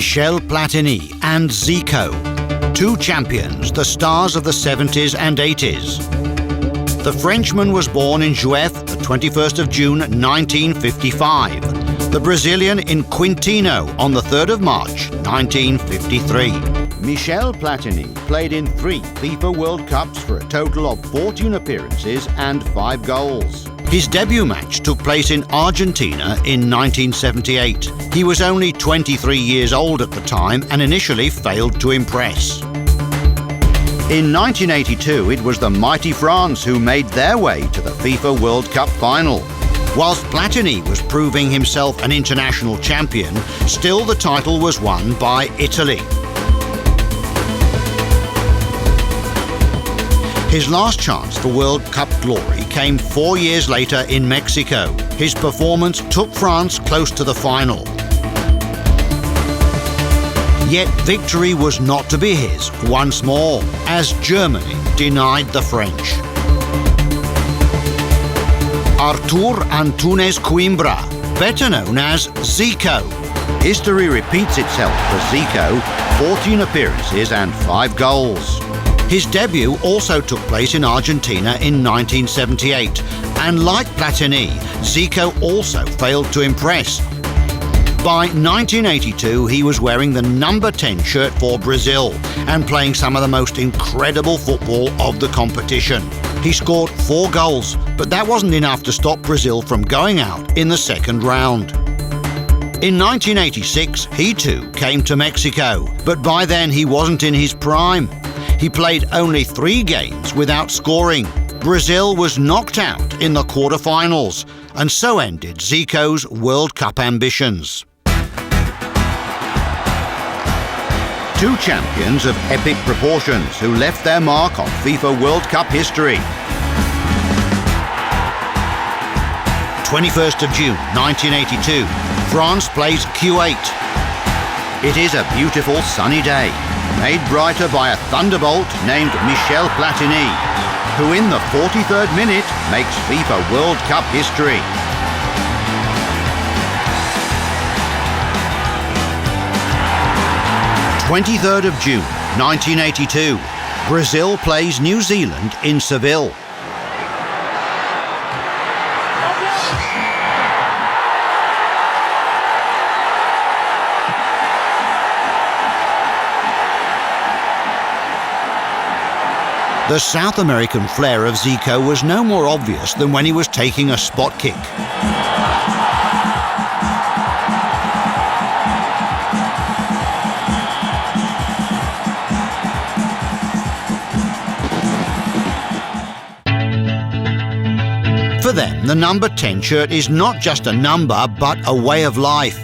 Michel Platini and Zico, two champions, the stars of the 70s and 80s. The Frenchman was born in Juef, the 21st of June 1955. The Brazilian in Quintino on the 3rd of March 1953. Michel Platini played in 3 FIFA World Cups for a total of 14 appearances and 5 goals. His debut match took place in Argentina in 1978. He was only 23 years old at the time and initially failed to impress. In 1982, it was the mighty France who made their way to the FIFA World Cup final. Whilst Platini was proving himself an international champion, still the title was won by Italy. His last chance for World Cup glory came 4 years later in Mexico. His performance took France close to the final. Yet victory was not to be his once more, as Germany denied the French. Artur Antunes Coimbra, better known as Zico. History repeats itself for Zico, 14 appearances and 5 goals. His debut also took place in Argentina in 1978, and like Platini, Zico also failed to impress. By 1982, he was wearing the number 10 shirt for Brazil and playing some of the most incredible football of the competition. He scored 4 goals, but that wasn't enough to stop Brazil from going out in the second round. In 1986, he too came to Mexico, but by then he wasn't in his prime. He played only 3 games without scoring. Brazil was knocked out in the quarter-finals, and so ended Zico's World Cup ambitions. 2 champions of epic proportions who left their mark on FIFA World Cup history. 21st of June 1982, France plays Kuwait. It is a beautiful sunny day, made brighter by a thunderbolt named Michel Platini, who in the 43rd minute makes FIFA World Cup history. "23rd of June 1982, Brazil plays New Zealand in Seville. The South American flair of Zico was no more obvious than when he was taking a spot kick. For them, the number 10 shirt is not just a number, but a way of life.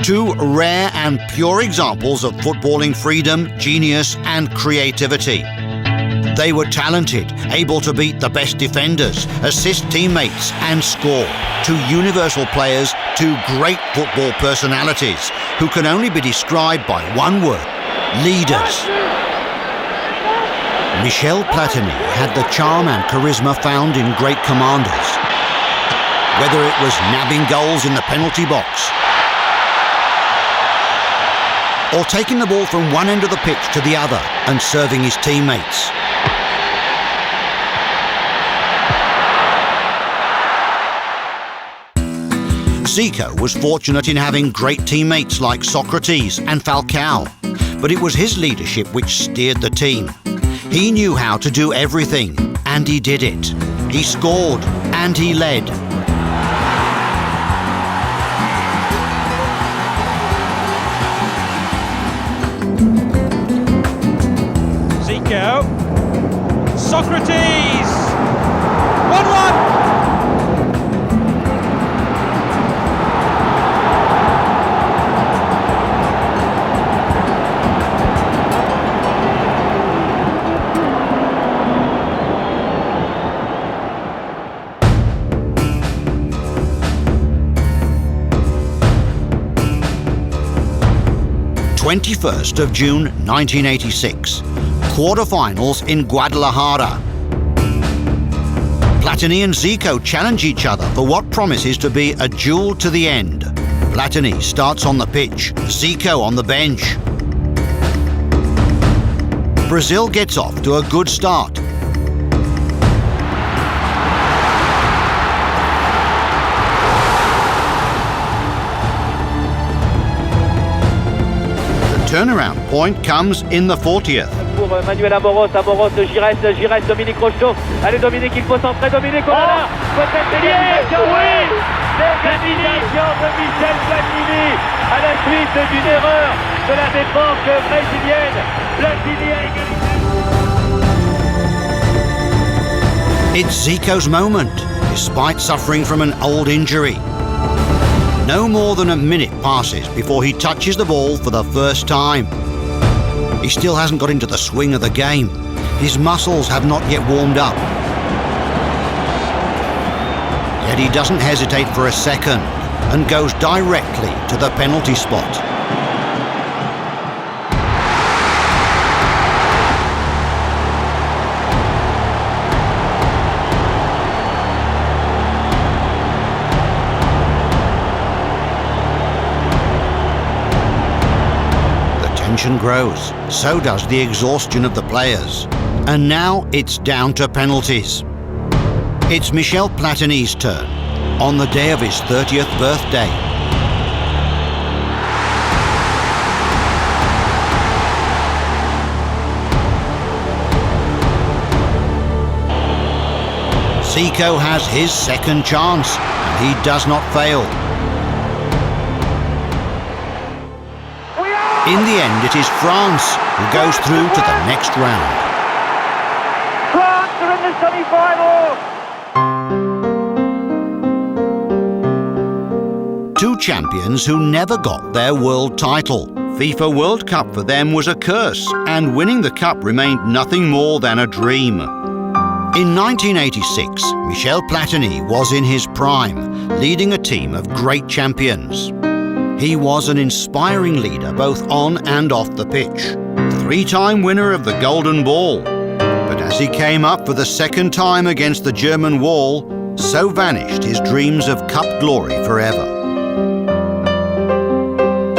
2 rare and pure examples of footballing freedom, genius, and creativity. They were talented, able to beat the best defenders, assist teammates, and score. 2 universal players, 2 great football personalities, who can only be described by one word: leaders. Michel Platini had the charm and charisma found in great commanders. Whether it was nabbing goals in the penalty box, or taking the ball from one end of the pitch to the other and serving his teammates. Zico was fortunate in having great teammates like Socrates and Falcao, but it was his leadership which steered the team. He knew how to do everything, and he did it. He scored, and he led. Zico, Socrates, 1-1. "21st of June 1986, quarter-finals in Guadalajara. Platini and Zico challenge each other for what promises to be a duel to the end. Platini starts on the pitch, Zico on the bench. Brazil gets off to a good start. The turnaround point comes in the 40th. Pour Manuel Amoros, Giresse, Dominique Rocheteau. Allez Dominique, il faut centrer, Dominique, oh là là, peut-être l'égalisation, oui, l'égalisation de Michel Platini à la suite d'une erreur de la défense brésilienne. Platini a égalisé. It's Zico's moment, despite suffering from an old injury. No more than a minute passes before he touches the ball for the first time. He still hasn't got into the swing of the game. His muscles have not yet warmed up. Yet he doesn't hesitate for a second and goes directly to the penalty spot. Tension grows, so does the exhaustion of the players. And now it's down to penalties. It's Michel Platini's turn, on the day of his 30th birthday. Zico has his second chance, and he does not fail. In the end, it is France who goes through to the next round. France are in the semi-finals. Two champions who never got their world title. FIFA World Cup for them was a curse, and winning the cup remained nothing more than a dream. In 1986, Michel Platini was in his prime, leading a team of great champions. He was an inspiring leader both on and off the pitch, three-time winner of the Golden Ball. But as he came up for the second time against the German wall, so vanished his dreams of cup glory forever.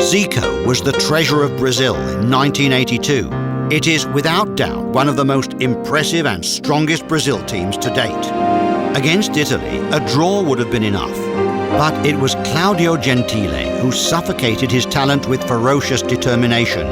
Zico was the treasure of Brazil in 1982. It is without doubt one of the most impressive and strongest Brazil teams to date. Against Italy, a draw would have been enough. But it was Claudio Gentile who suffocated his talent with ferocious determination.